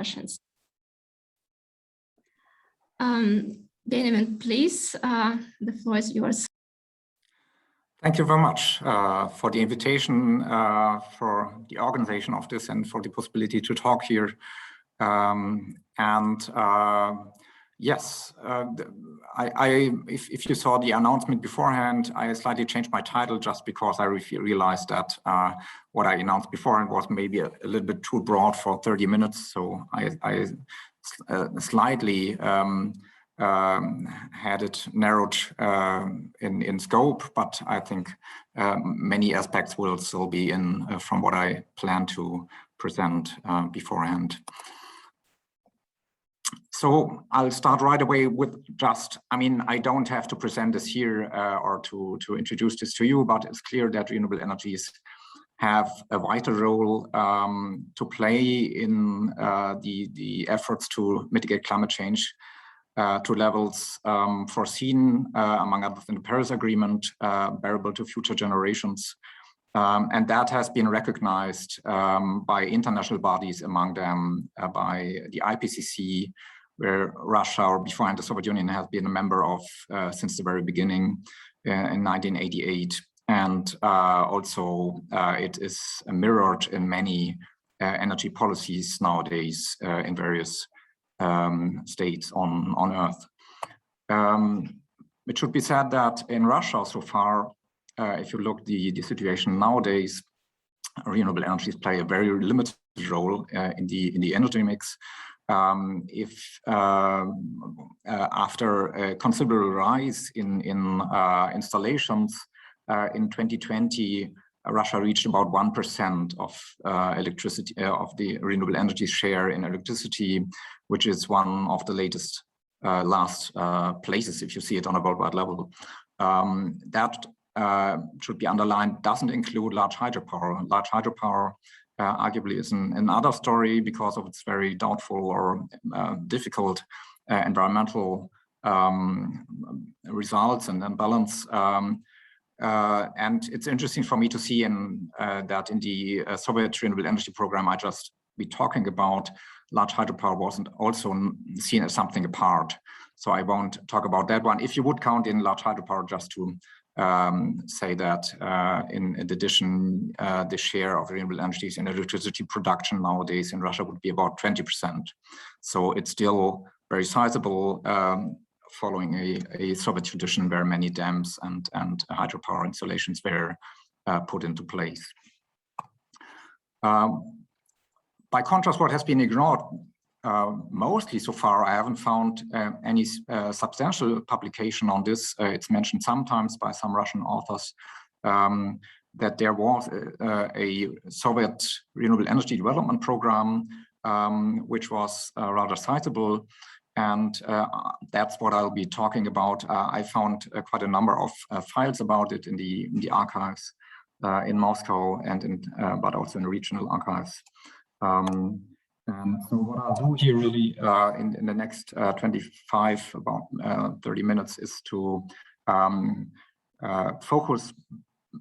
discussions. Benjamin, please, the floor is yours. Thank you very much for the invitation, for the organization of this, and for the possibility to talk here. Yes, if you saw the announcement beforehand, I slightly changed my title just because I realized that what I announced beforehand was maybe a little bit too broad for 30 minutes. So I slightly had it narrowed in scope, but I think many aspects will still be in from what I plan to present beforehand. So I'll start right away with just, I don't have to present this here or to introduce this to you, but it's clear that renewable energies have a vital role to play in the efforts to mitigate climate change to levels foreseen, among others, in the Paris Agreement, bearable to future generations. And that has been recognized by international bodies, among them by the IPCC, where Russia, or beforehand the Soviet Union, has been a member of since the very beginning in 1988. And also it is mirrored in many energy policies nowadays in various states on Earth. It should be said that in Russia so far, if you look the situation nowadays, renewable energies play a very limited role in the energy mix. After a considerable rise in installations in 2020, Russia reached about 1% of electricity, of the renewable energy share in electricity, which is one of the last places, if you see it on a worldwide level. That should be underlined, doesn't include large hydropower. Large hydropower arguably is another story because of its very doubtful or difficult environmental results and balance. And it's interesting for me to see that in the Soviet renewable energy program I just be talking about, large hydropower wasn't also seen as something apart. So I won't talk about that one. If you would count in large hydropower, just to say that in addition, the share of renewable energies in electricity production nowadays in Russia would be about 20%. So it's still very sizable, following a Soviet tradition where many dams and hydropower installations were put into place. By contrast, what has been ignored mostly so far, I haven't found any substantial publication on this. It's mentioned sometimes by some Russian authors that there was a Soviet renewable energy development program, which was rather sizable. And that's what I'll be talking about. I found quite a number of files about it in the archives in Moscow and but also in regional archives. And so what I'll do here really in the next 25, about 30 minutes is to focus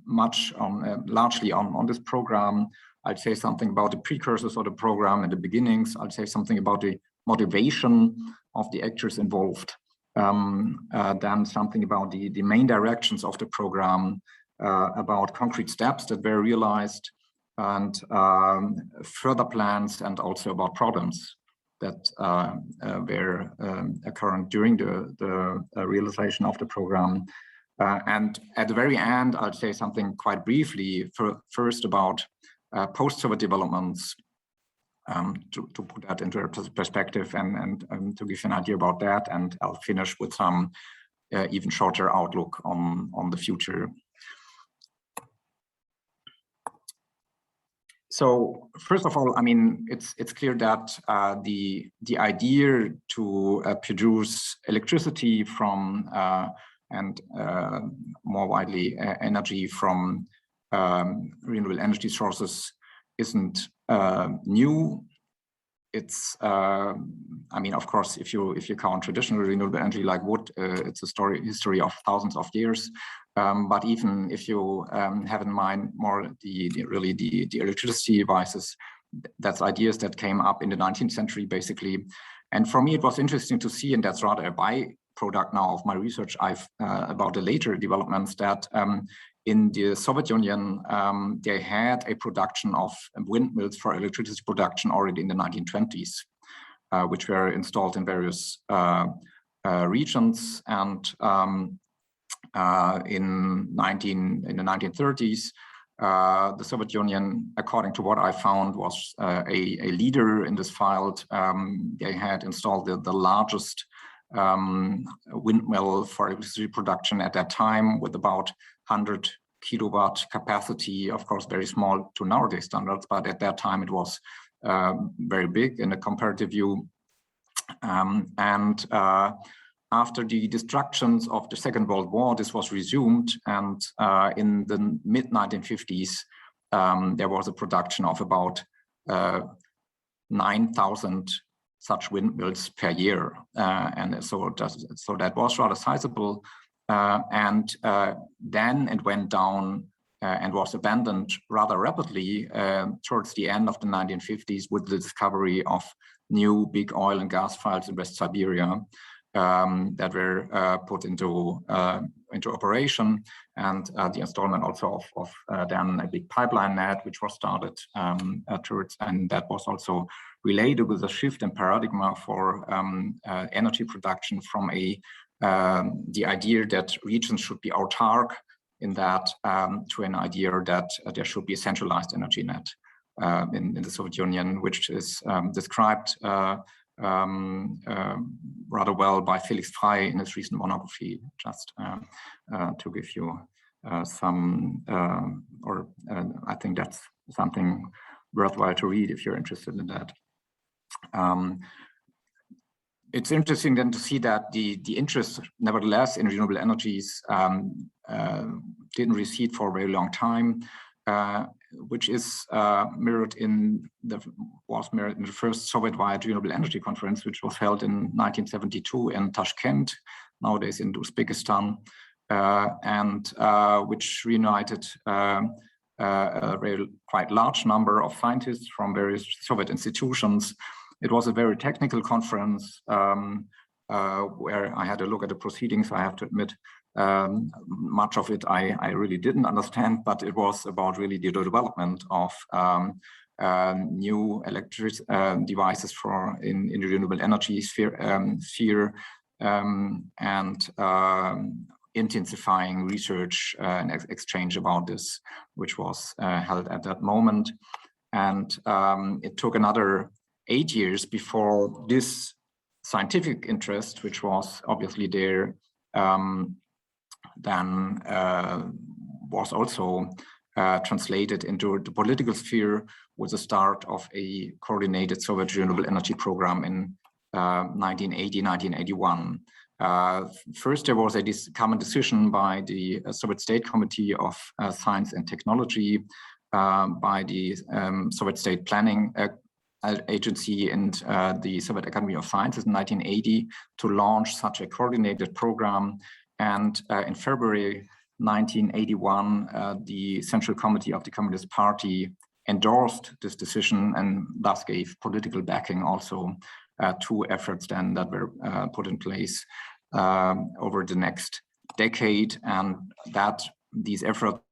much on, largely on this program. I'd say something about the precursors of the program and the beginnings. I'll say something about the motivation of the actors involved. Then something about the main directions of the program, about concrete steps that were realized, and further plans, and also about problems that were occurring during the realization of the program. And at the very end, I'll say something quite briefly first about post-Soviet developments, to put that into perspective and to give an idea about that. And I'll finish with some even shorter outlook on the future. So first of all, I mean, it's clear that the idea to produce electricity from and more widely energy from renewable energy sources isn't new. It's I mean, of course, if you count traditional renewable energy like wood, it's a history of thousands of years. But even if you have in mind more the electricity devices, that's ideas that came up in the 19th century, basically. And for me, it was interesting to see, and that's rather a byproduct now of my research about the later developments, that in the Soviet Union, they had a production of windmills for electricity production already in the 1920s, which were installed in various regions. And in the 1930s, the Soviet Union, according to what I found, was a leader in this field. They had installed the largest windmill for electricity production at that time, with about 100 kilowatt capacity. Of course, very small to nowadays standards, but at that time it was very big in a comparative view. After the destructions of the Second World War, this was resumed, and in the mid-1950s, there was a production of about 9,000 such windmills per year, and so that was rather sizable. Then it went down and was abandoned rather rapidly towards the end of the 1950s with the discovery of new big oil and gas fields in West Siberia that were put into operation, and the installment also of then a big pipeline net, which was started towards, and that was also related with a shift in paradigm for energy production from the idea that regions should be autark in that to an idea that there should be a centralized energy net in the Soviet Union, which is described rather well by Felix Frey in his recent monography, just to give you some, I think that's something worthwhile to read if you're interested in that. It's interesting then to see that the interest, nevertheless, in renewable energies didn't recede for a very long time, which is mirrored in the first Soviet-wide renewable energy conference, which was held in 1972 in Tashkent, nowadays in Uzbekistan, and which reunited a quite large number of scientists from various Soviet institutions. It was a very technical conference where I had a look at the proceedings. I have to admit, much of it I really didn't understand, but it was about really the development of new electric devices in the renewable energy sphere, and intensifying research and exchange about this, which was held at that moment. And it took another 8 years before this scientific interest, which was obviously there, then was also translated into the political sphere with the start of a coordinated Soviet renewable energy program in 1980, 1981. First, there was a common decision by the Soviet State Committee of Science and Technology, by the Soviet State Planning Agency and the Soviet Academy of Sciences in 1980 to launch such a coordinated program. And in February 1981, the Central Committee of the Communist Party endorsed this decision and thus gave political backing also to efforts then that were put in place over the next decade, and that these efforts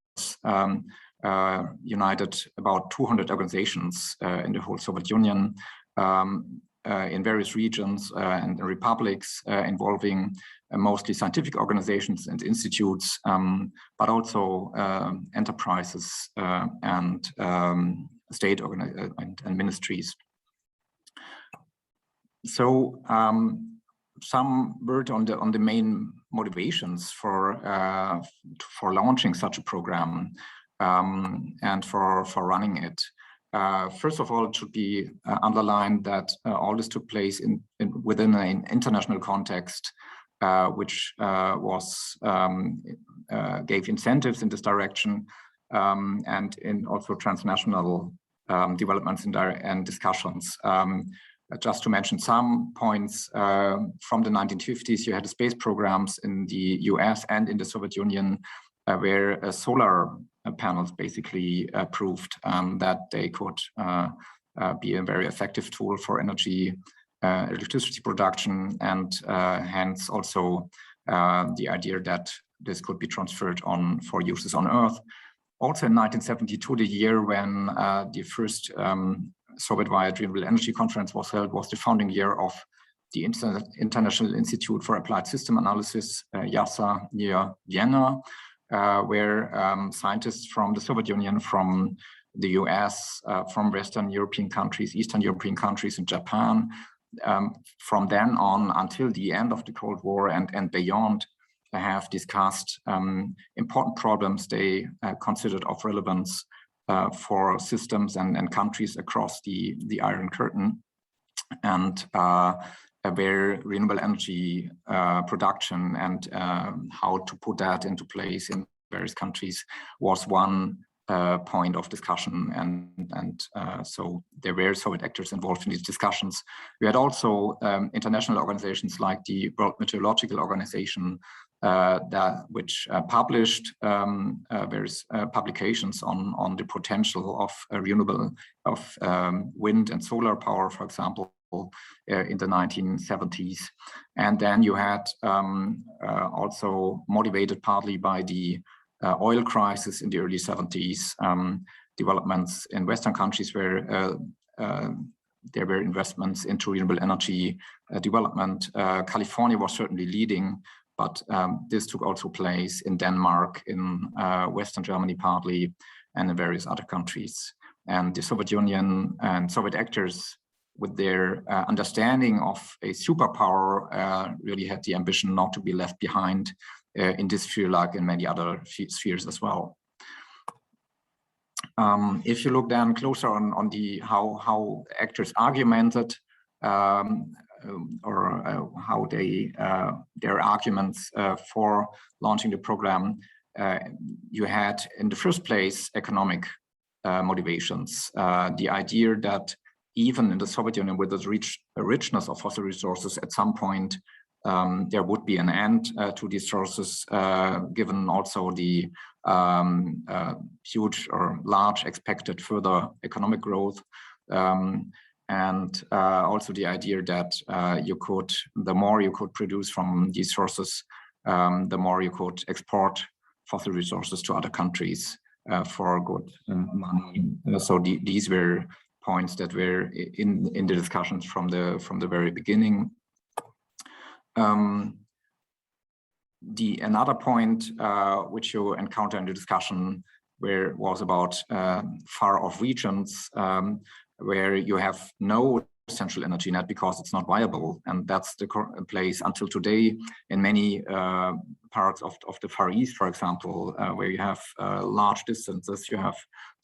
united about 200 organizations in the whole Soviet Union in various regions and republics involving mostly scientific organizations and institutes, but also enterprises and state and ministries. So some word on the main motivations for launching such a program and for running it. First of all, it should be underlined that all this took place within an international context, which gave incentives in this direction, and in also transnational developments and discussions. Just to mention some points, from the 1950s, you had the space programs in the US and in the Soviet Union, where solar panels basically proved that they could be a very effective tool for energy, electricity production, and hence also the idea that this could be transferred on for uses on Earth. Also in 1972, the year when the first Soviet-wide Renewable Energy Conference was held, was the founding year of the International Institute for Applied System Analysis, IASS, near Vienna, where scientists from the Soviet Union, from the US, from Western European countries, Eastern European countries, and Japan, from then on until the end of the Cold War and beyond, have discussed important problems they considered of relevance for systems and countries across the Iron Curtain, and where renewable energy production and how to put that into place in various countries was one point of discussion, and so there were Soviet actors involved in these discussions. We had also international organizations like the World Meteorological Organization, which published various publications on the potential of renewable, of wind and solar power, for example, in the 1970s. And then you had also, motivated partly by the oil crisis in the early 70s, developments in Western countries where there were investments into renewable energy development. California was certainly leading, but this took also place in Denmark, in Western Germany partly, and in various other countries. And the Soviet Union and Soviet actors, with their understanding of a superpower, really had the ambition not to be left behind in this sphere, like in many other spheres as well. If you look then closer on the how actors argumented, or how they their arguments for launching the program, you had in the first place economic motivations. The idea that even in the Soviet Union, with the richness of fossil resources, at some point there would be an end to these sources, given also the huge or large expected further economic growth. And also the idea that the more you could produce from these sources, the more you could export fossil resources to other countries for good money. So these were points that were in the discussions from the very beginning. Another point which you encounter in the discussion was about far-off regions, where you have no central energy net because it's not viable, and that's the place until today in many parts of the Far East, for example, where you have large distances, you have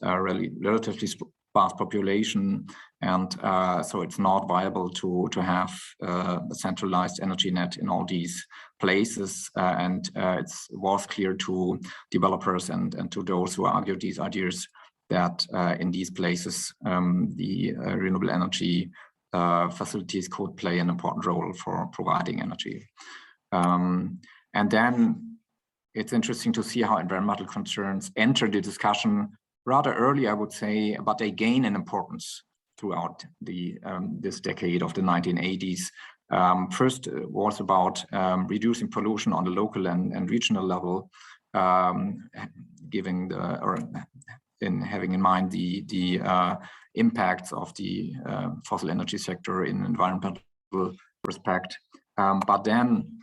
relatively sparse population, and so it's not viable to have a centralized energy net in all these places, and it was clear to developers and to those who argued these ideas that in these places the renewable energy facilities could play an important role for providing energy. And then it's interesting to see how environmental concerns enter the discussion rather early, I would say, but they gain in importance throughout this decade of the 1980s. First was about reducing pollution on the local and regional level, having in mind the impacts of the fossil energy sector in environmental respect. But then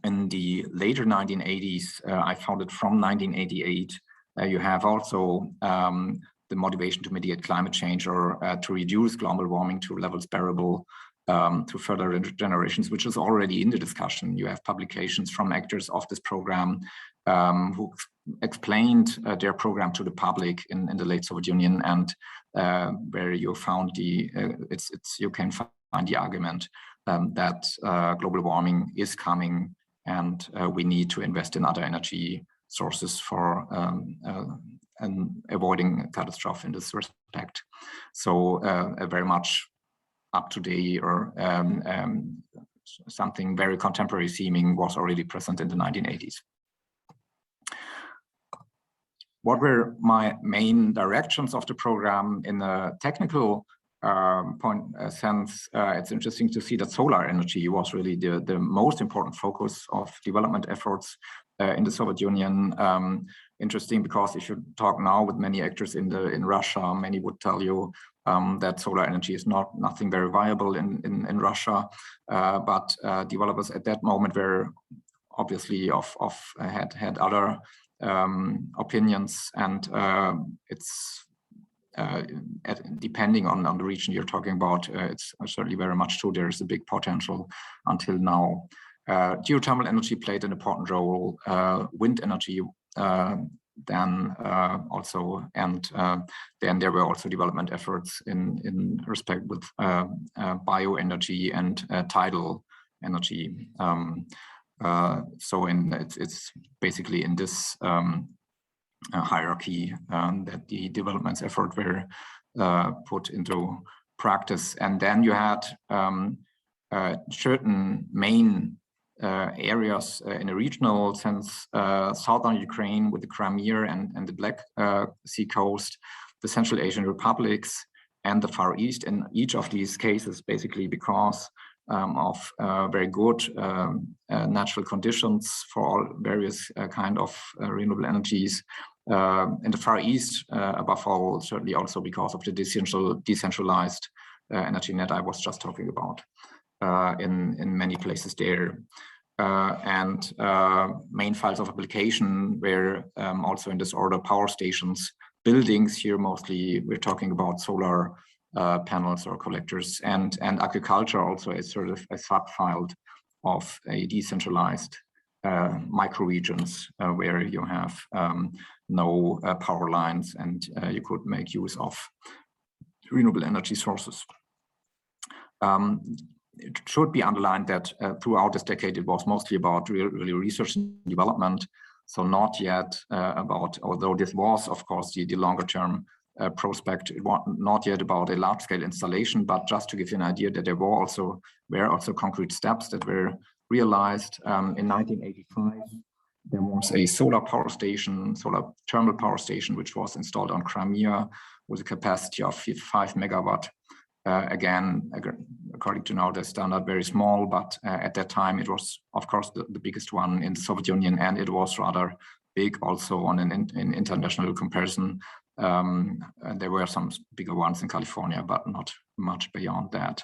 in the later 1980s, I found it from 1988, you have also the motivation to mitigate climate change or to reduce global warming to levels bearable to further generations, which is already in the discussion. You have publications from actors of this program who explained their program to the public in the late Soviet Union, and where you found you can find the argument that global warming is coming, and we need to invest in other energy sources for avoiding catastrophe in this respect. So a very much up to date or something very contemporary seeming was already present in the 1980s. What were my main directions of the program in a technical sense, it's interesting to see that solar energy was really the most important focus of development efforts in the Soviet Union. Interesting because if you talk now with many actors in Russia, many would tell you that solar energy is nothing very viable in Russia, but developers at that moment were obviously had other opinions, and it's depending on the region you're talking about, it's certainly very much true. There is a big potential until now. Geothermal energy played an important role. Wind energy then also, and then there were also development efforts in respect with bioenergy and tidal energy. So it's basically in this hierarchy that the developments effort were put into practice. And then you had certain main areas in a regional sense, southern Ukraine with the Crimea and the Black Sea coast, the Central Asian republics, and the Far East. In each of these cases, basically because of very good natural conditions for all various kind of renewable energies. In the Far East, above all, certainly also because of the decentralized energy net I was just talking about in many places there. And main files of application were also in this order: power stations, buildings. Here mostly we're talking about solar panels or collectors, and agriculture also is sort of a subfile of a decentralized microregions where you have no power lines, and you could make use of renewable energy sources. It should be underlined that throughout this decade it was mostly about really research and development, so not yet about, although this was of course the longer term prospect, it was not yet about a large-scale installation, but just to give you an idea that there were also concrete steps that were realized. In 1985, there was a solar thermal power station, which was installed on Crimea with a capacity of 5 megawatt. Again, according to now the standard, very small, but at that time it was, of course, the biggest one in the Soviet Union, and it was rather big also on an international comparison. And there were some bigger ones in California, but not much beyond that.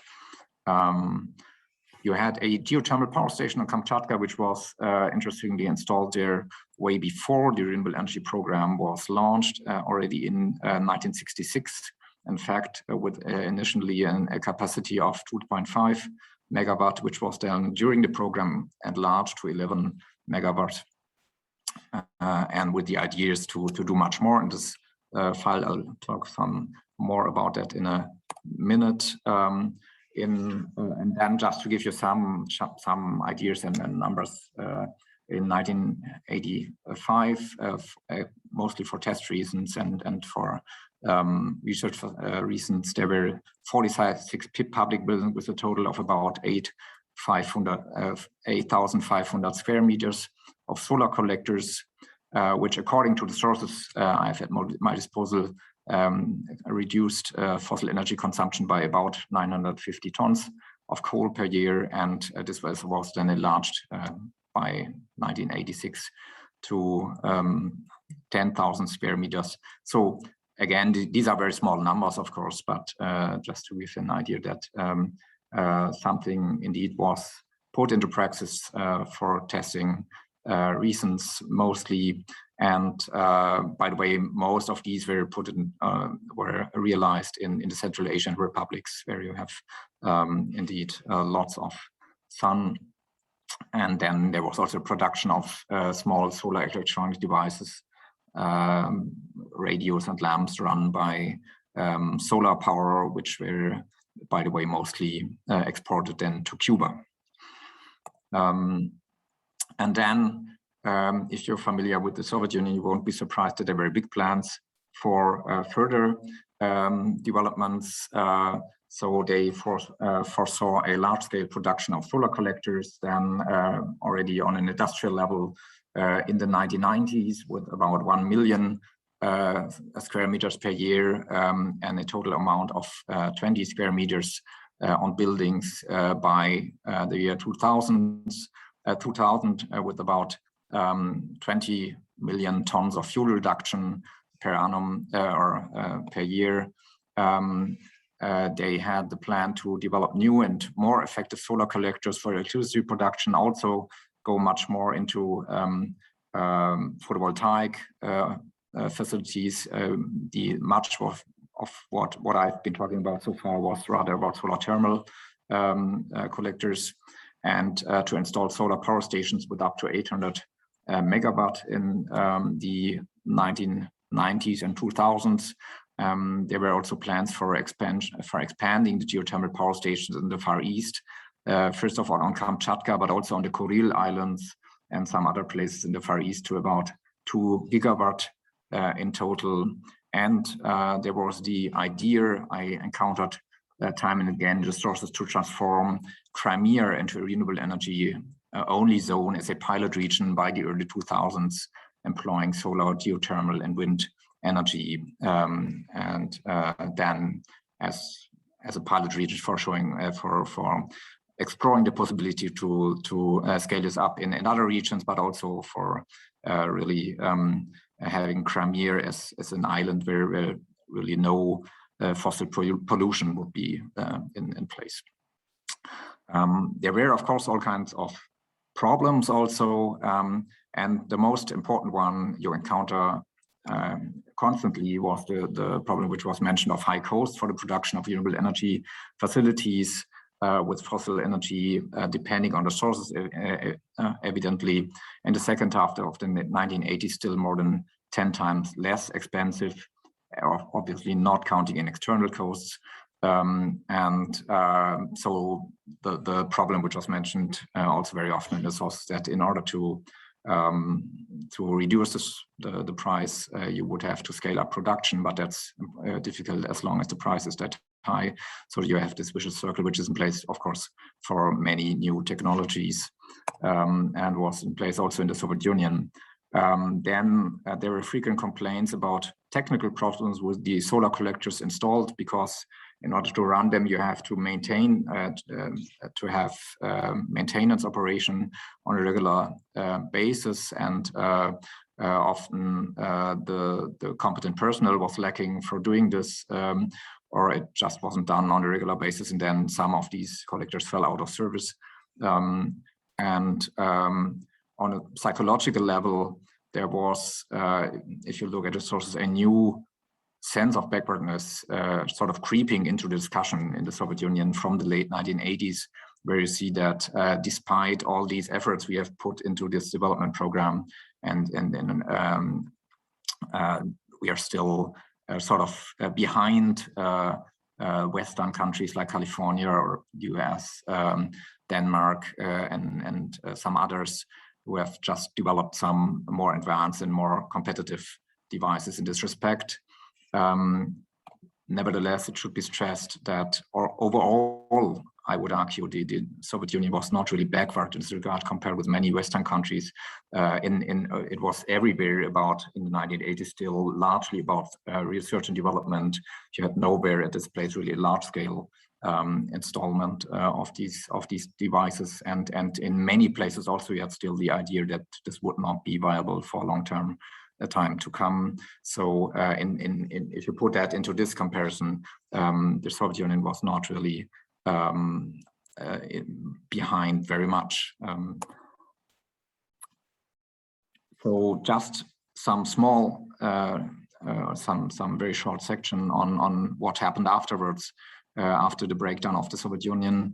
You had a geothermal power station on Kamchatka, which was interestingly installed there way before the renewable energy program was launched, already in 1966. In fact, with initially a capacity of 2.5 megawatt, which was then during the program enlarged to 11 megawatt, and with the ideas to do much more. In this file, I'll talk some more about that in a minute. And then just to give you some ideas and numbers, in 1985, mostly for test reasons and for research reasons, there were 46 public buildings with a total of about 8,500 square meters of solar collectors, which, according to the sources I have at my disposal, reduced fossil energy consumption by about 950 tons of coal per year, and this was then enlarged by 1986 to 10,000 square meters. So again, these are very small numbers, of course, but just to give an idea that something indeed was put into practice for testing reasons mostly. And by the way, most of these were were realized in the Central Asian republics, where you have indeed lots of sun. And then there was also production of small solar electronic devices, radios and lamps run by solar power, which were, by the way, mostly exported then to Cuba. And then, if you're familiar with the Soviet Union, you won't be surprised that there were big plans for further developments. So they foresaw a large-scale production of solar collectors, then already on an industrial level in the 1990s, with about 1 million square meters per year, and a total amount of 20 square meters on buildings by the year 2000, with about 20 million tons of fuel reduction per annum or per year. They had the plan to develop new and more effective solar collectors for electricity production, also go much more into photovoltaic facilities. The much of what I've been talking about so far was rather about solar thermal collectors, and to install solar power stations with up to 800 megawatt in the 1990s and 2000s. There were also plans for expanding the geothermal power stations in the Far East, first of all on Kamchatka, but also on the Kuril Islands and some other places in the Far East, to about 2 gigawatt in total. And there was the idea I encountered time and again, resources to transform Crimea into a renewable energy only zone as a pilot region by the early 2000s, employing solar, geothermal, and wind energy, and then as a pilot region for showing for exploring the possibility to scale this up in other regions, but also for really having Crimea as an island where really no fossil pollution would be in place. There were, of course, all kinds of problems also, and the most important one you encounter constantly was the problem which was mentioned of high costs for the production of renewable energy facilities, with fossil energy depending on the sources, evidently. In the second half of the 1980s, still more than 10 times less expensive, obviously not counting in external costs. So the problem which was mentioned also very often is also that in order to reduce the price, you would have to scale up production, but that's difficult as long as the price is that high. So you have this vicious circle, which is in place, of course, for many new technologies, and was in place also in the Soviet Union. Then there were frequent complaints about technical problems with the solar collectors installed, because in order to run them, you have to maintain, to have maintenance operation on a regular basis, and often the competent personnel was lacking for doing this, or it just wasn't done on a regular basis, and then some of these collectors fell out of service. On a psychological level, there was, if you look at the sources, a new sense of backwardness sort of creeping into the discussion in the Soviet Union from the late 1980s, where you see that despite all these efforts we have put into this development program, and we are still sort of behind Western countries like California or US, Denmark, and some others who have just developed some more advanced and more competitive devices in this respect. Nevertheless, it should be stressed that overall, I would argue the Soviet Union was not really backward in this regard compared with many Western countries. It was everywhere about, in the 1980s, still largely about research and development. You had nowhere at this place really large scale installment of these devices, and in many places also you had still the idea that this would not be viable for long term time to come. So if you put that into this comparison, the Soviet Union was not really behind very much. So just some small, some very short section on what happened afterwards, after the breakdown of the Soviet Union.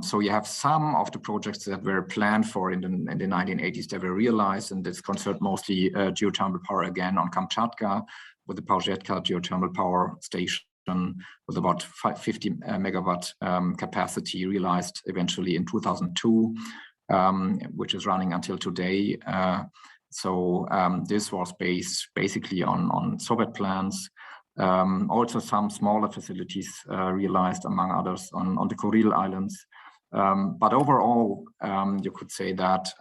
So you have some of the projects that were planned for in the 1980s that were realized, and this concerned mostly geothermal power again on Kamchatka, with the Pauzetka geothermal power station with about 50 megawatt capacity realized eventually in 2002, which is running until today. This was based basically on Soviet plans. Also some smaller facilities realized, among others, on the Kuril Islands. But overall, you could say that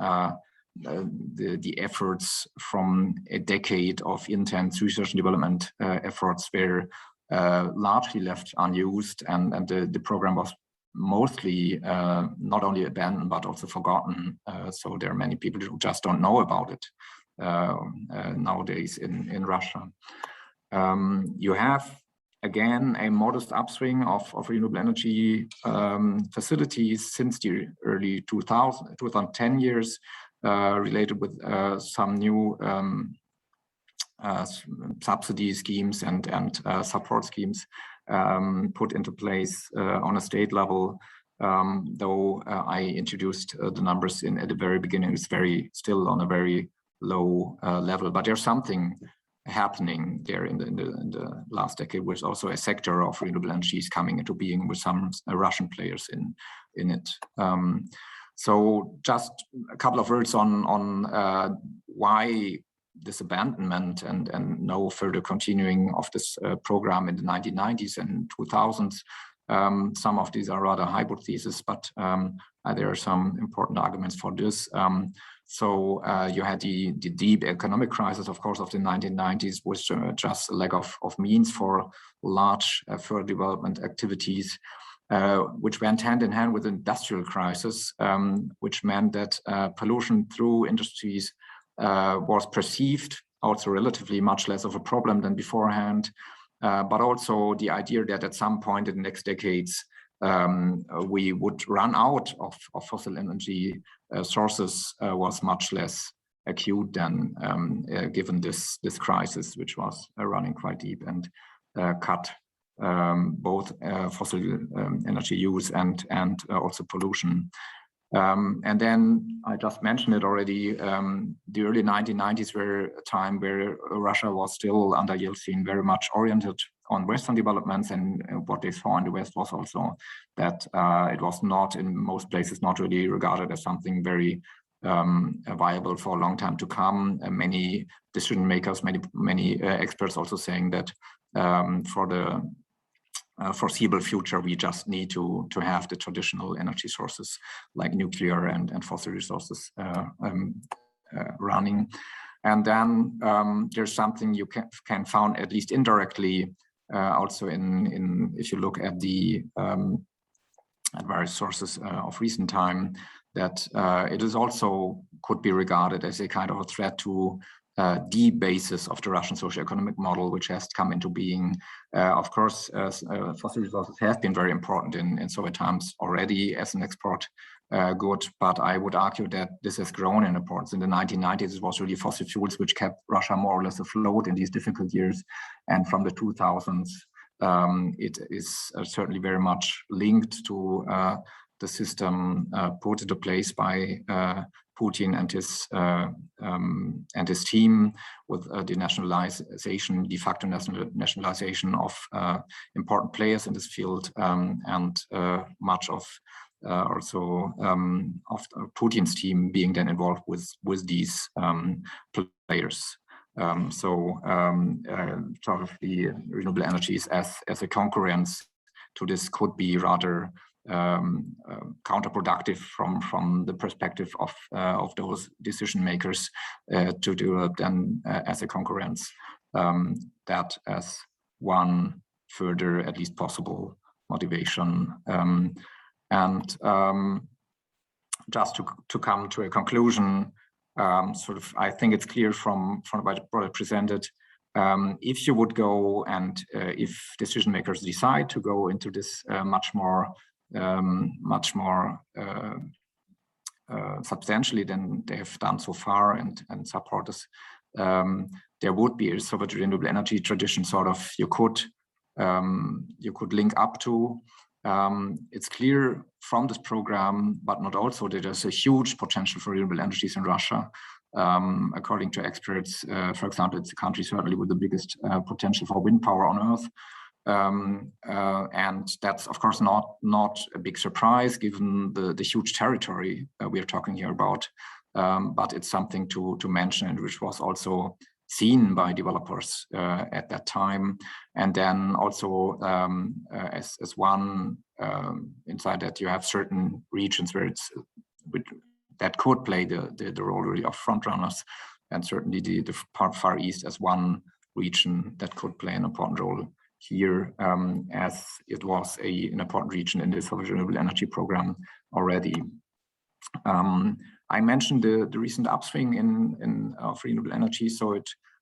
the efforts from a decade of intense research and development efforts were largely left unused, and the program was mostly not only abandoned but also forgotten. So there are many people who just don't know about it nowadays in Russia. You have again a modest upswing of renewable energy facilities since the early 2010 years, related with some new subsidy schemes and support schemes put into place on a state level. Though I introduced the numbers at the very beginning, it's still on a very low level, but there's something happening there in the last decade, with also a sector of renewable energies coming into being with some Russian players in it. So just a couple of words on why this abandonment and no further continuing of this program in the 1990s and 2000s. Some of these are rather hypotheses, but there are some important arguments for this. So you had the deep economic crisis, of course, of the 1990s, with just a lack of means for large further development activities, which went hand in hand with the industrial crisis, which meant that pollution through industries was perceived also relatively much less of a problem than beforehand, but also the idea that at some point in the next decades we would run out of fossil energy sources was much less acute than given this crisis, which was running quite deep and cut both fossil energy use and also pollution. And then I just mentioned it already, the early 1990s were a time where Russia was still under Yeltsin very much oriented on Western developments, and what they saw in the West was also that it was not, in most places, not really regarded as something very viable for a long time to come. Many decision makers, many experts also saying that for the foreseeable future, we just need to have the traditional energy sources like nuclear and fossil resources running. And then there's something you can found, at least indirectly, also in if you look at the at various sources of recent time, that it is also could be regarded as a kind of a threat to the basis of the Russian socio-economic model, which has come into being. Of course, fossil resources have been very important in Soviet times already as an export good, but I would argue that this has grown in importance. In the 1990s, it was really fossil fuels which kept Russia more or less afloat in these difficult years. And from the 2000s, it is certainly very much linked to the system put into place by Putin and his team, with the nationalization, de facto nationalization of important players in this field, and much of also of Putin's team being then involved with these players. So sort of the renewable energies as a concurrence to this could be rather counterproductive from the perspective of those decision makers to develop them as a concurrence. That as one further, at least possible, motivation. And just to come to a conclusion, sort of, I think it's clear from what I presented. If you would go and if decision makers decide to go into this much more substantially than they have done so far, and support us, there would be a Soviet renewable energy tradition sort of you could link up to. It's clear from this program, but not also, that there's a huge potential for renewable energies in Russia. According to experts, for example, it's a country certainly with the biggest potential for wind power on Earth. And that's, of course, not a big surprise given the huge territory we are talking here about. But it's something to mention, and which was also seen by developers at that time. And then also as one inside that, you have certain regions where that could play the role really of front runners, and certainly the Far East as one region that could play an important role here, as it was an important region in the Soviet renewable energy program already. I mentioned the recent upswing of renewable energy, so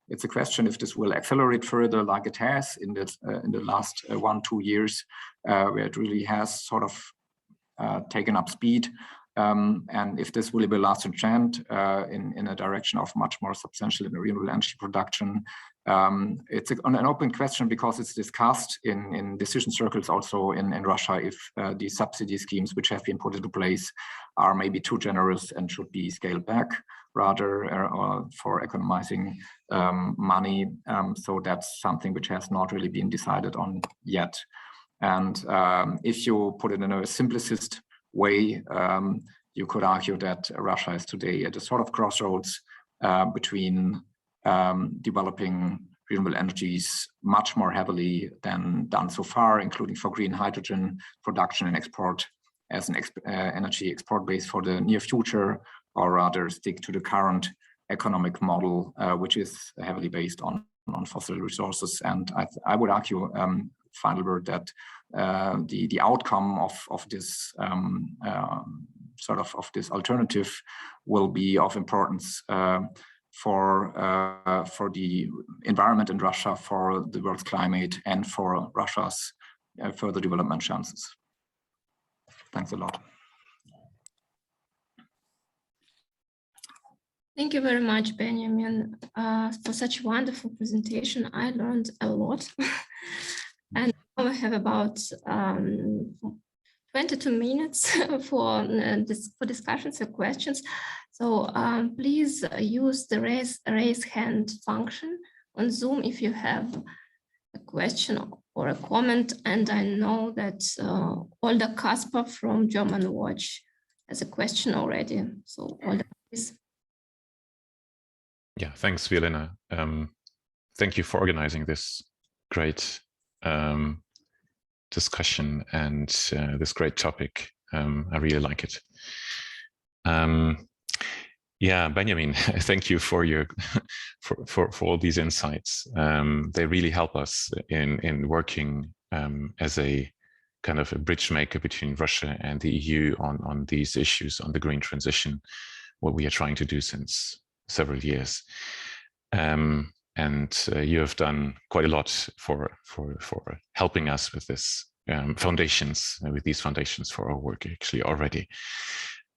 it's a question if this will accelerate further, like it has in the last 1-2 years, where it really has sort of taken up speed, and if this will be a lasting trend in a direction of much more substantial renewable energy production. It's an open question because it's discussed in decision circles also in Russia if these subsidy schemes which have been put into place are maybe too generous and should be scaled back rather for economizing money. So that's something which has not really been decided on yet. And if you put it in a simplicist way, you could argue that Russia is today at a sort of crossroads between developing renewable energies much more heavily than done so far, including for green hydrogen production and export as an energy export base for the near future, or rather stick to the current economic model, which is heavily based on fossil resources. And I would argue, final word, that the outcome of this of this alternative will be of importance for the environment in Russia, for the world's climate, and for Russia's further development chances. Thanks a lot. Thank you very much, Benjamin, for such a wonderful presentation. I learned a lot. And now we have about 22 minutes for discussions and questions. So please use the raise hand function on Zoom if you have a question or a comment. And I know that Olga Kasper from German Watch has a question already. So Olga, please. Yeah, thanks, Beuerle. Thank you for organizing this great discussion and this great topic. I really like it. Yeah, Benjamin, thank you for your for all these insights. They really help us in working as a kind of a bridge maker between Russia and the EU on these issues, on the green transition, what we are trying to do since several years. And you have done quite a lot for helping us with this with these foundations for our work actually already.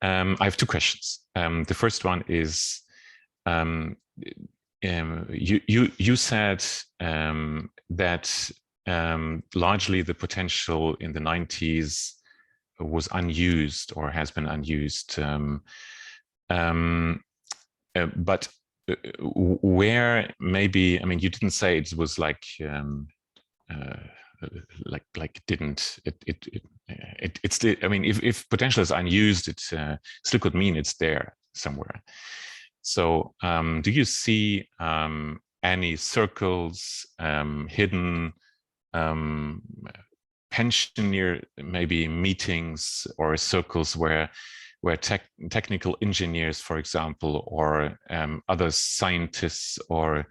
I have two questions. The first one is, you said that largely the potential in the 90s was unused or has been unused, but where maybe, I mean, you didn't say it was like it's still, I mean, if potential is unused, it still could mean it's there somewhere. So do you see any circles, hidden pensioner maybe meetings or circles where technical engineers, for example, or other scientists, or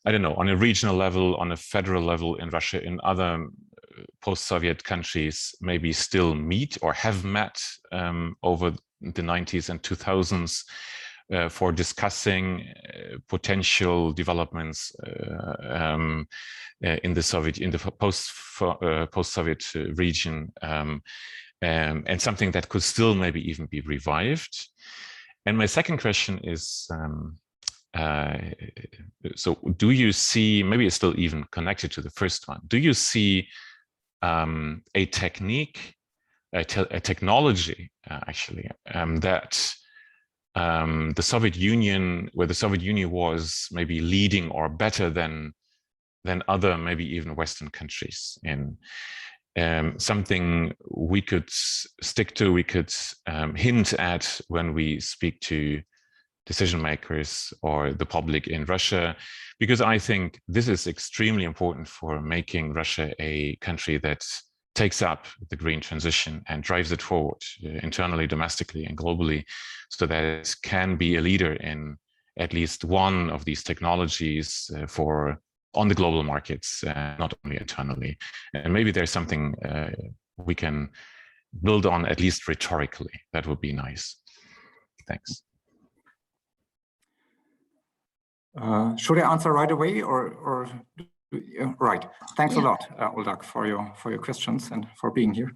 I don't know, on a regional level, on a federal level in Russia, in other post-Soviet countries, maybe still meet or have met over the 90s and 2000s for discussing potential developments in the post-Soviet region, and something that could still maybe even be revived. And my second question is, so do you see, maybe it's still even connected to the first one, do you see a technique, a technology actually, that the Soviet Union, where the Soviet Union was maybe leading or better than other, maybe even Western countries, in something we could stick to, we could hint at when we speak to decision makers or the public in Russia, because I think this is extremely important for making Russia a country that takes up the green transition and drives it forward internally, domestically, and globally, so that it can be a leader in at least one of these technologies on the global markets, not only internally. And maybe there's something we can build on, at least rhetorically. That would be nice. Thanks. Should I answer right away, or right? Thanks a lot, Uldak, for your questions and for being here.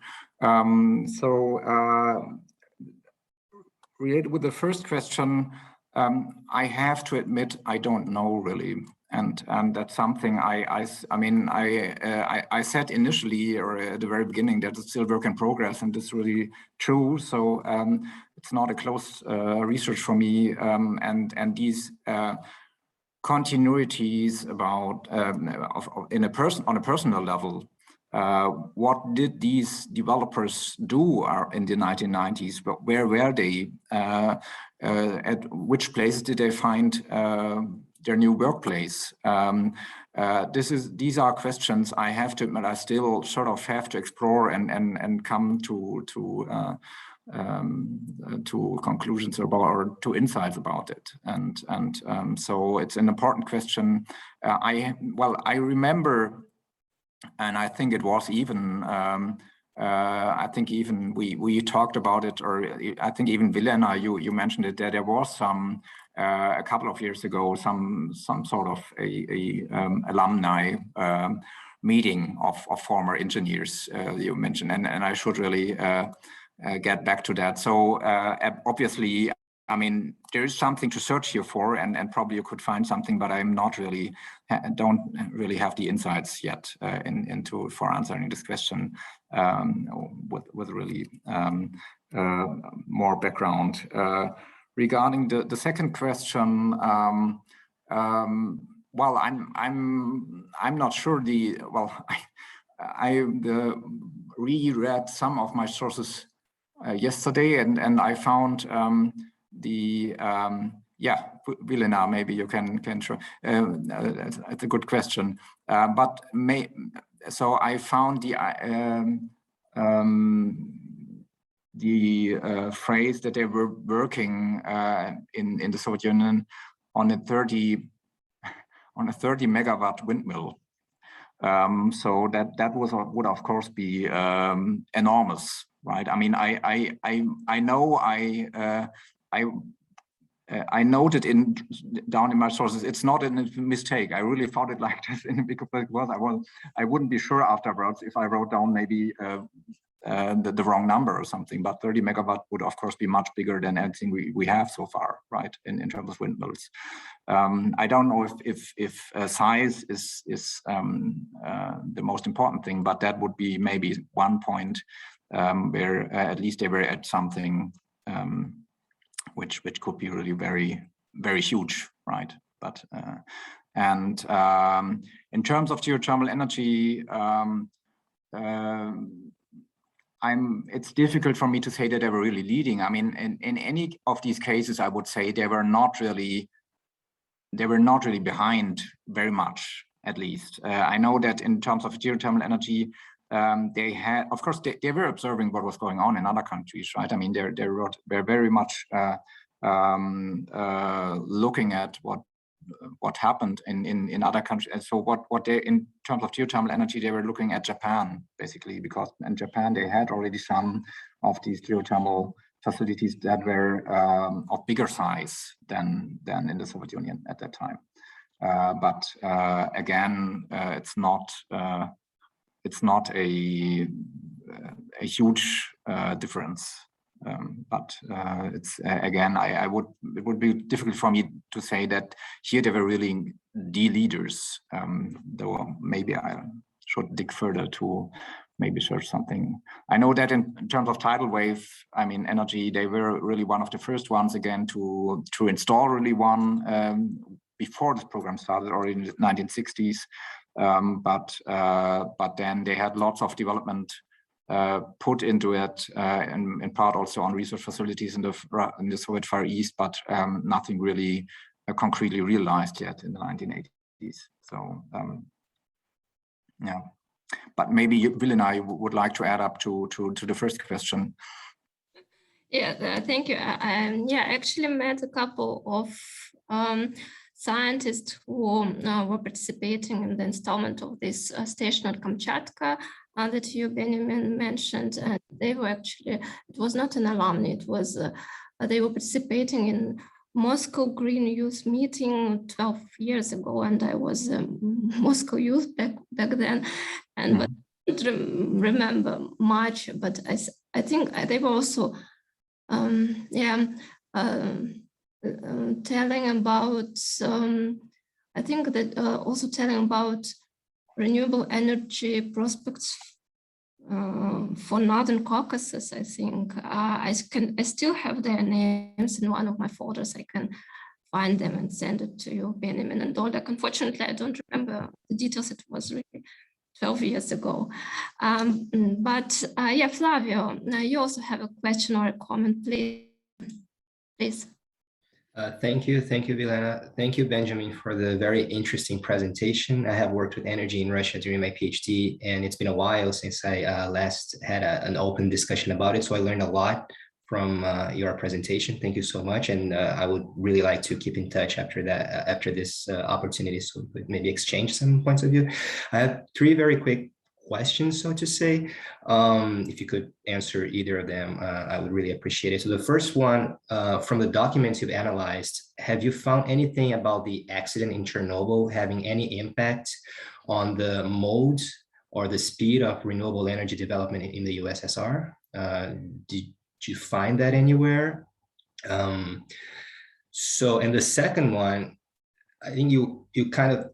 Related with the first question, I have to admit I don't know really, and that's something I said initially or at the very beginning that it's still work in progress, and it's really true. So it's not a close research for me, and these continuities about on a personal level. What did these developers do in the 1990s? But where were they? At which places did they find their new workplace? These are questions I have to admit I still sort of have to explore and come to conclusions about, or to insights about it, and so it's an important question. I remember, and I think it was even I think even we talked about it, or I think even Vilena, you mentioned it, that there was some a couple of years ago some sort of a alumni meeting of former engineers you mentioned, and I should really get back to that. So obviously, I mean, there is something to search here for, and probably you could find something, but I'm not really, don't really have the insights yet for answering this question with really more background. Regarding the second question, well, I'm not sure. I reread some of my sources yesterday, and I found Vilena, maybe you can show. It's a good question, so I found the phrase that they were working in the Soviet Union on a 30 megawatt windmill. So that would of course be enormous, right? I mean, I know I noted down in my sources, it's not a mistake. I really thought it like this because I wouldn't be sure afterwards if I wrote down maybe the wrong number or something. But 30 megawatt would of course be much bigger than anything we have so far, right? In terms of windmills. I don't know if size is the most important thing, but that would be maybe one point where at least they were at something which could be really very, very huge, right? But and in terms of geothermal energy, it's difficult for me to say that they were really leading. I mean, in any of these cases, I would say they were not really behind very much, at least. I know that in terms of geothermal energy, they had, of course, they were observing what was going on in other countries, right? I mean, they're very much looking at what happened in other countries. And so what they, in terms of geothermal energy, they were looking at Japan, basically, because in Japan they had already some of these geothermal facilities that were of bigger size than in the Soviet Union at that time. But again, it's not a huge difference. But it's again, it would be difficult for me to say that here they were really the leaders. Though maybe I should dig further to maybe search something. I know that in terms of tidal wave, I mean, energy, they were really one of the first ones again to install really one before this program started, already in the 1960s. But then they had lots of development put into it, in part also on research facilities in the Soviet Far East, but nothing really concretely realized yet in the 1980s. So yeah. But maybe Will and I would like to add up to the first question. Yeah, thank you. Yeah, I actually met a couple of scientists who were participating in the installment of this station at Kamchatka that you, Benjamin, mentioned. And they were actually, it was not an alumni, it was, they were participating in Moscow Green Youth meeting 12 years ago, and I was Moscow youth back then, and but I don't remember much, but I think they were also telling about, I think that also telling about renewable energy prospects for Northern Caucasus. I think I still have their names in one of my folders. I can find them and send it to you, Benjamin and Doldak. Unfortunately, I don't remember the details. It was really 12 years ago. Yeah, Flavio, you also have a question or a comment, please. Thank you, Vilena. Thank you, Benjamin, for the very interesting presentation. I have worked with energy in Russia during my PhD, and it's been a while since I last had an open discussion about it. So I learned a lot from your presentation. Thank you so much, and I would really like to keep in touch after that, after this opportunity, so we could maybe exchange some points of view. I have 3 very quick questions, so to say. If you could answer either of them, I would really appreciate it. So the first one, from the documents you've analyzed, have you found anything about the accident in Chernobyl having any impact on the mode or the speed of renewable energy development in the USSR? Did you find that anywhere? And the second one, I think you kind of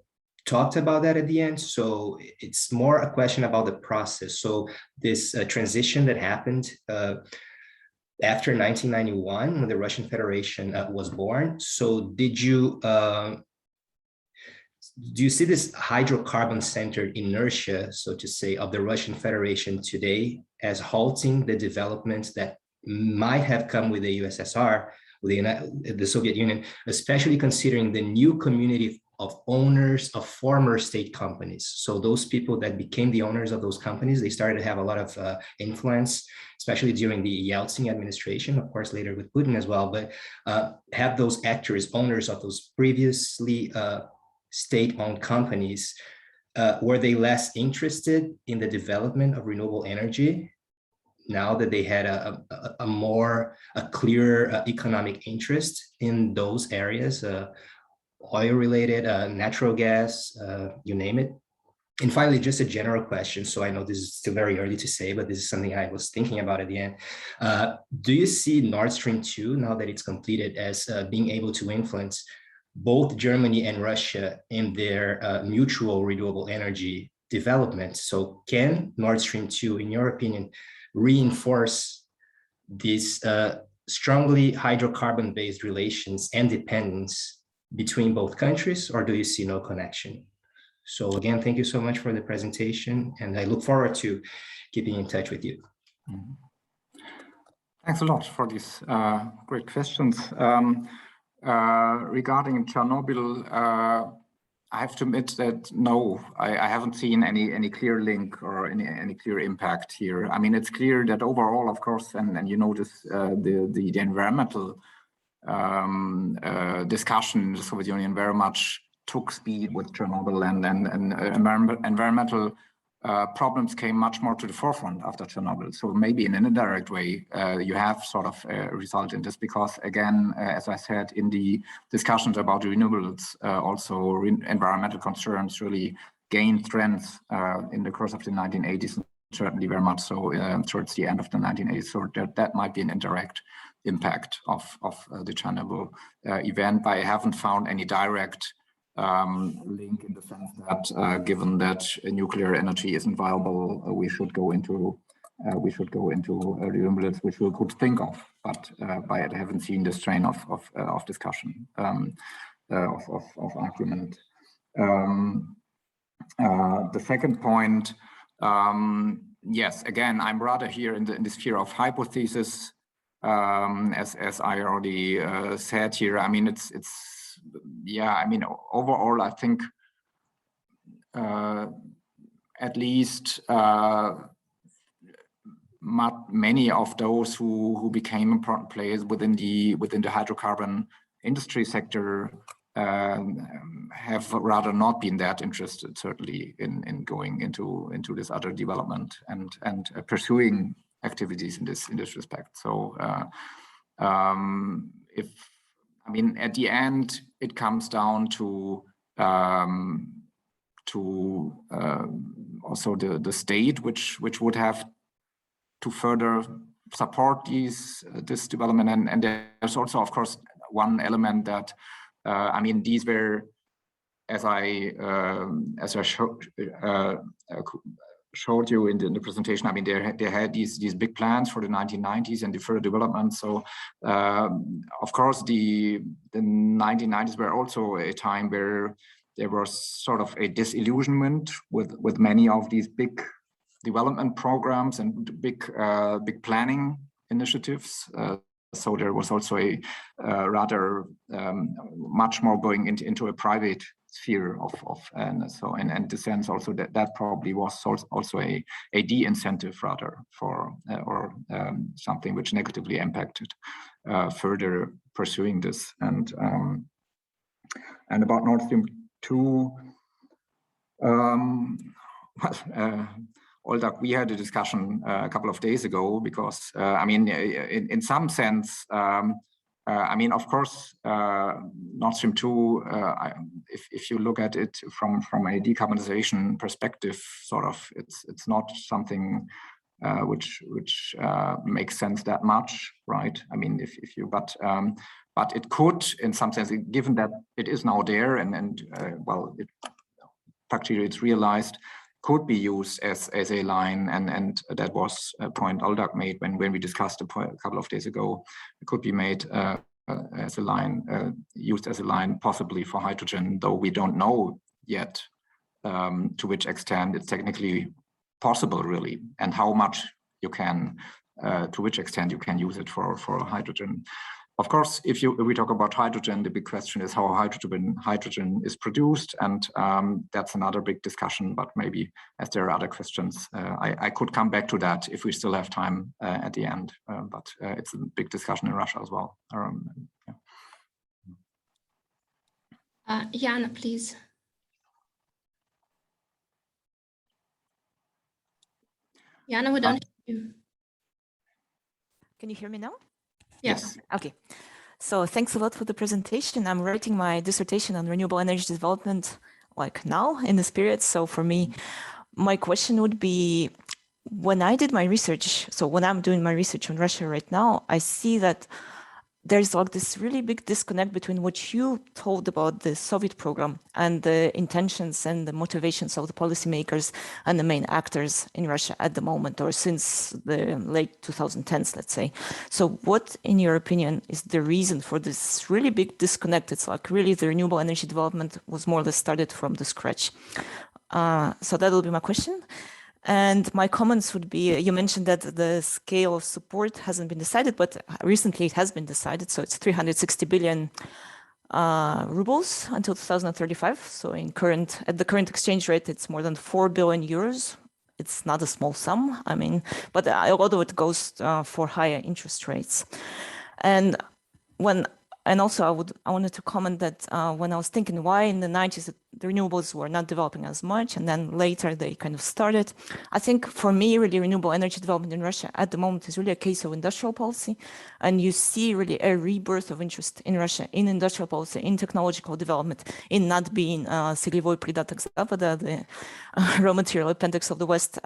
talked about that at the end. So it's more a question about the process. So this transition that happened after 1991, when the Russian Federation was born. So did you, do you see this hydrocarbon-centered inertia, so to say, of the Russian Federation today as halting the developments that might have come with the USSR, with the Soviet Union, especially considering the new community of owners of former state companies? So those people that became the owners of those companies, they started to have a lot of influence, especially during the Yeltsin administration, of course, later with Putin as well, but have those actors, owners of those previously state-owned companies, were they less interested in the development of renewable energy now that they had a clearer economic interest in those areas, oil-related, natural gas, you name it? And finally, just a general question. So I know this is still very early to say, but this is something I was thinking about at the end. Do you see Nord Stream 2, now that it's completed, as being able to influence both Germany and Russia in their mutual renewable energy development? So can Nord Stream 2, in your opinion, reinforce these strongly hydrocarbon-based relations and dependence between both countries, or do you see no connection? So again, thank you so much for the presentation, and I look forward to keeping in touch with you. Thanks a lot for these great questions. Regarding Chernobyl, I have to admit that no, I haven't seen any clear link or any clear impact here. I mean, it's clear that overall, of course, and you notice the environmental discussion in the Soviet Union very much took speed with Chernobyl, and environmental problems came much more to the forefront after Chernobyl. So maybe in an indirect way, you have sort of a result in this, because again, as I said, in the discussions about renewables, also environmental concerns really gained strength in the course of the 1980s, and certainly very much so towards the end of the 1980s. So that might be an indirect impact of the Chernobyl event, but I haven't found any direct link in the sense that given that nuclear energy isn't viable, we should go into renewables, which we could think of, but I haven't seen this train of discussion, of argument. The second point, yes, again, I'm rather here in the sphere of hypothesis, as I already said here. I mean, it's yeah, I mean, overall, I think at least many of those who became important players within the hydrocarbon industry sector have rather not been that interested, certainly, in going into this other development and pursuing activities in this respect. So at the end, it comes down to also the state, which would have to further support this development, and there's also, of course, one element that these were, as I showed you in the presentation. They had these big plans for the 1990s and the further development. So of course the 1990s were also a time where there was sort of a disillusionment with many of these big development programs and big planning initiatives. So there was also a rather much more going into a private sphere and so in the sense also that probably was also a de-incentive rather for or something which negatively impacted further pursuing this. And about Nord Stream 2, Oldak, we had a discussion a couple of days ago because in some sense, of course, Nord Stream 2, if you look at it from a decarbonization perspective, sort of, it's not something which makes sense that much, right? But it could, in some sense, given that it is now there and practically it's realized, could be used as a line, and that was a point Oldak made when we discussed a couple of days ago. It could be made as a line, used as a line possibly for hydrogen, though we don't know yet to which extent it's technically possible really, and how much you can, to which extent you can use it for hydrogen. Of course, if we talk about hydrogen, the big question is how hydrogen is produced, and that's another big discussion. But maybe, as there are other questions, I could come back to that if we still have time at the end. But it's a big discussion in Russia as well. Jana, please. Jana, we don't hear you. Can you hear me now? Yes. Okay. So thanks a lot for the presentation. I'm writing my dissertation on renewable energy development like now in this period. So for me, my question would be, when I did my research, so when I'm doing my research on Russia right now, I see that there's like this really big disconnect between what you told about the Soviet program and the intentions and the motivations of the policymakers and the main actors in Russia at the moment, or since the late 2010s, let's say. So what, in your opinion, is the reason for this really big disconnect? It's like really the renewable energy development was more or less started from the scratch. So that will be my question. And my comments would be, you mentioned that the scale of support hasn't been decided, but recently it has been decided. So it's 360 billion rubles until 2035. So at the current exchange rate, it's more than 4 billion euros. It's not a small sum, but a lot of it goes for higher interest rates. And also I wanted to comment that when I was thinking why in the 90s the renewables were not developing as much, and then later they kind of started. I think for me, really, renewable energy development in Russia at the moment is really a case of industrial policy. And you see really a rebirth of interest in Russia in industrial policy, in technological development, in not being сырьевой придаток Запада, the raw material appendix of the West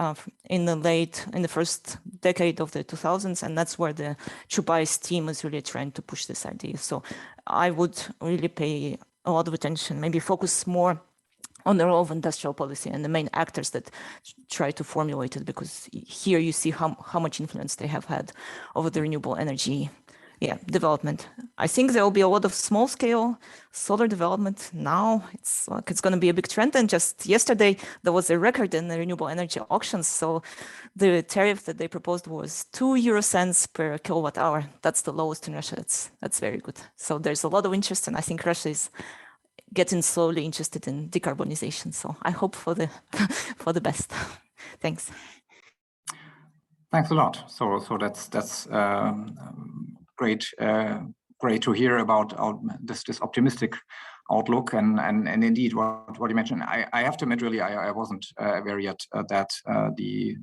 in the first decade of the 2000s. And that's where the Chubai's team is really trying to push this idea. So I would really pay a lot of attention, maybe focus more on the role of industrial policy and the main actors that try to formulate it, because here you see how much influence they have had over the renewable energy development. I think there will be a lot of small scale solar development now. It's going to be a big trend. And just yesterday, there was a record in the renewable energy auctions. So the tariff that they proposed was 2 per kilowatt hour. That's the lowest in Russia. That's very good. So there's a lot of interest, and I think Russia is getting slowly interested in decarbonization. So I hope for the for the best. Thanks. Thanks a lot. So that's great. Great to hear about this optimistic outlook, and indeed what you mentioned. I have to admit, really, I wasn't aware yet that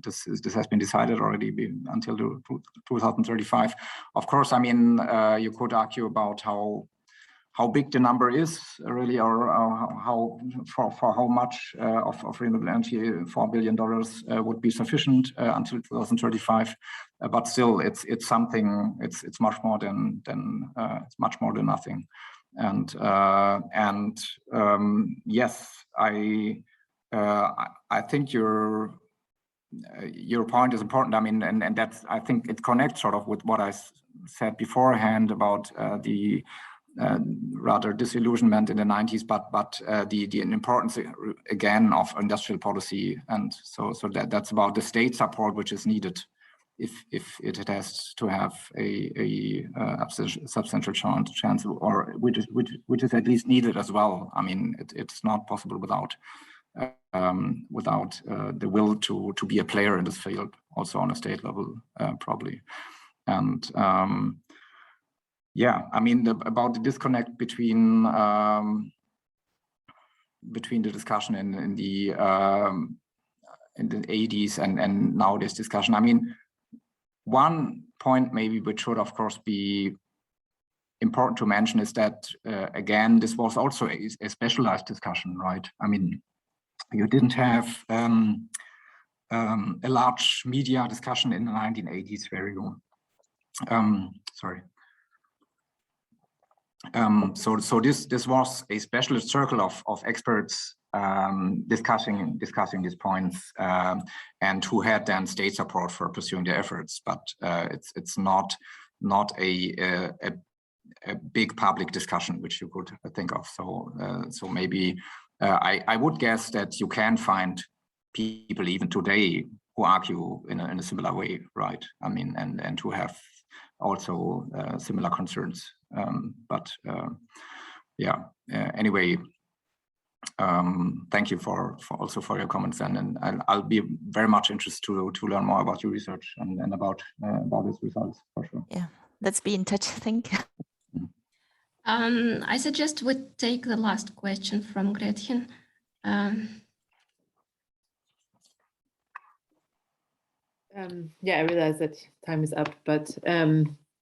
this has been decided already until 2035. Of course, I mean, you could argue about how big the number is really, or how for how much of renewable energy $4 billion would be sufficient until 2035. But still, it's something. It's much more than it's much more than nothing. And yes, I think your point is important. I mean, and that's, I think it connects sort of with what I said beforehand about the rather disillusionment in the 90s, but the importance again of industrial policy, and so that's about the state support which is needed if it has to have a substantial chance, or which is at least needed as well. I mean, it's not possible without the will to be a player in this field, also on a state level, probably. And yeah, I mean, about the disconnect between the discussion in the 80s and nowadays discussion. I mean, one point maybe which should of course be important to mention is that again, this was also a specialized discussion, right? I mean, you didn't have a large media discussion in the 1980s where you sorry. So this was a specialist circle of experts discussing these points, and who had then state support for pursuing their efforts. But it's not a big public discussion which you could think of. So maybe I would guess that you can find people even today who argue in a similar way, right? I mean, and who have also similar concerns. But yeah, anyway, thank you for your comments, and I'll be very much interested to learn more about your research and about its results, for sure. Yeah, let's be in touch. Thank you. I suggest we take the last question from Gretchen. Yeah, I realize that time is up, but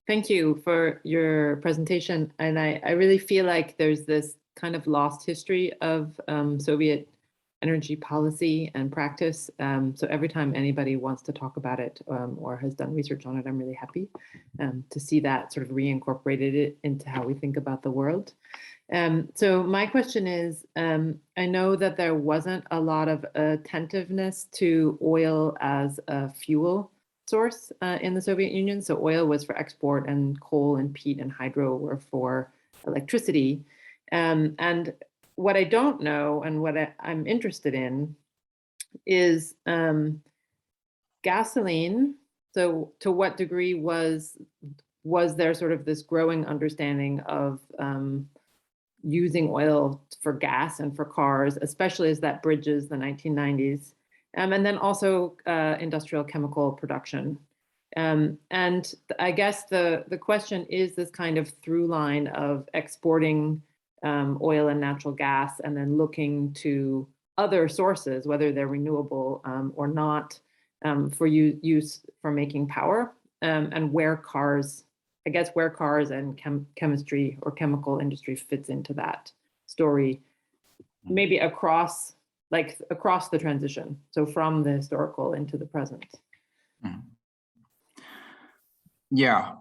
thank you for your presentation. And I really feel like there's this kind of lost history of Soviet energy policy and practice. So every time anybody wants to talk about it or has done research on it, I'm really happy to see that sort of reincorporated into how we think about the world. So my question is, I know that there wasn't a lot of attentiveness to oil as a fuel source in the Soviet Union. So oil was for export, and coal and peat and hydro were for electricity. And what I don't know, and what I'm interested in, is gasoline. So to what degree was there sort of this growing understanding of using oil for gas and for cars, especially as that bridges the 1990s, and then also industrial chemical production. And I guess the question is this kind of through line of exporting oil and natural gas, and then looking to other sources, whether they're renewable or not, for use for making power, and where cars and chemistry or chemical industry fits into that story, maybe across the transition, so from the historical into the present. Yeah,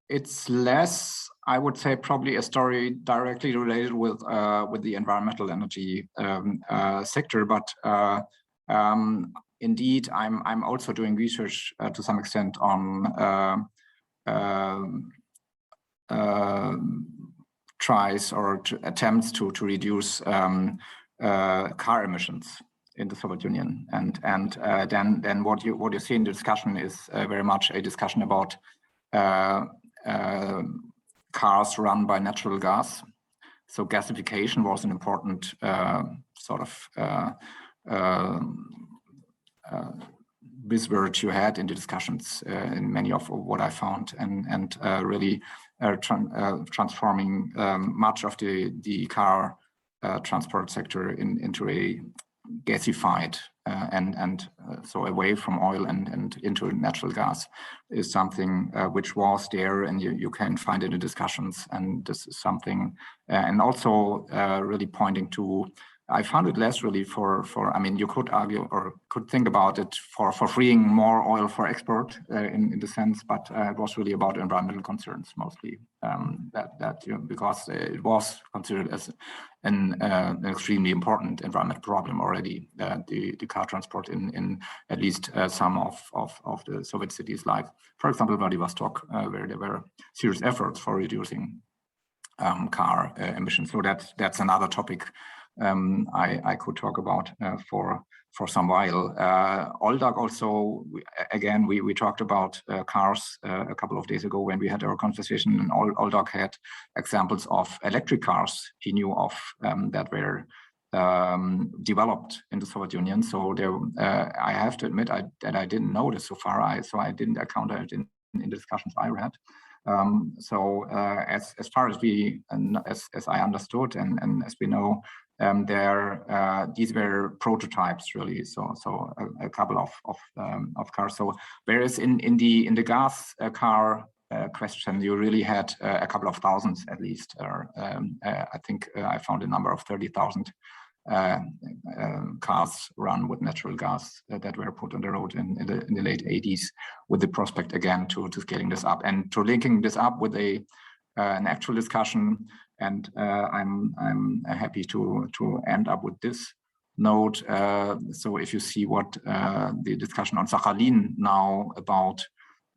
it's less, I would say, probably a story directly related with the environmental energy sector, but indeed, I'm also doing research to some extent on tries or attempts to reduce car emissions in the Soviet Union, and then what you see in the discussion is very much a discussion about cars run by natural gas, So gasification was an important sort of buzzword you had in the discussions in many of what I found, and really transforming much of the car transport sector into a gasified so away from oil and into natural gas is something which was there, and you can find it in discussions. And this is something, and also really pointing to, I found it less really for I mean, you could argue or could think about it for freeing more oil for export in the sense, but it was really about environmental concerns mostly, because it was considered as an extremely important environmental problem already, the car transport in at least some of the Soviet cities, like, for example, Vladivostok, where there were serious efforts for reducing car emissions. So that's another topic I could talk about for some while. Oldag also, again, we talked about cars a couple of days ago when we had our conversation, and Oldag had examples of electric cars he knew of that were developed in the Soviet Union. So there, I have to admit that I didn't know this so far. So I didn't encounter it in the discussions I read. As far as we, as I understood and as we know, these were prototypes really. So a couple of cars. So whereas in the gas car question, you really had a couple of thousands at least. I think I found a number of 30,000 cars run with natural gas that were put on the road in the late 80s, with the prospect again to scaling this up and to linking this up with an actual discussion. And I'm happy to end up with this note. So if you see what the discussion on Sakhalin now about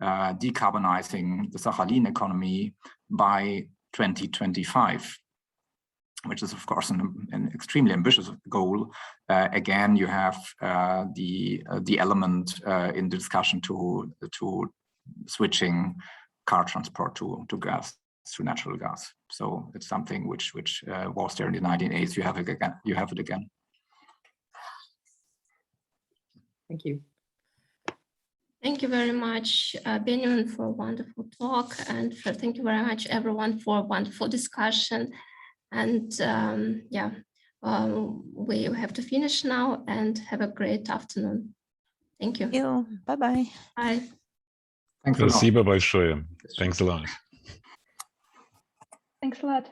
decarbonizing the Sakhalin economy by 2025, which is of course an extremely ambitious goal. Again, you have the element in the discussion to switching car transport to gas, to natural gas. So it's something which was there in the 1980s. You have it again. You have it again. Thank you. Thank you very much, Benjamin, for a wonderful talk, and thank you very much, everyone, for a wonderful discussion. And we have to finish now, and have a great afternoon. Thank you. Bye-bye. Bye. Thanks a lot. Спасибо большое. Thanks a lot. Thanks a lot.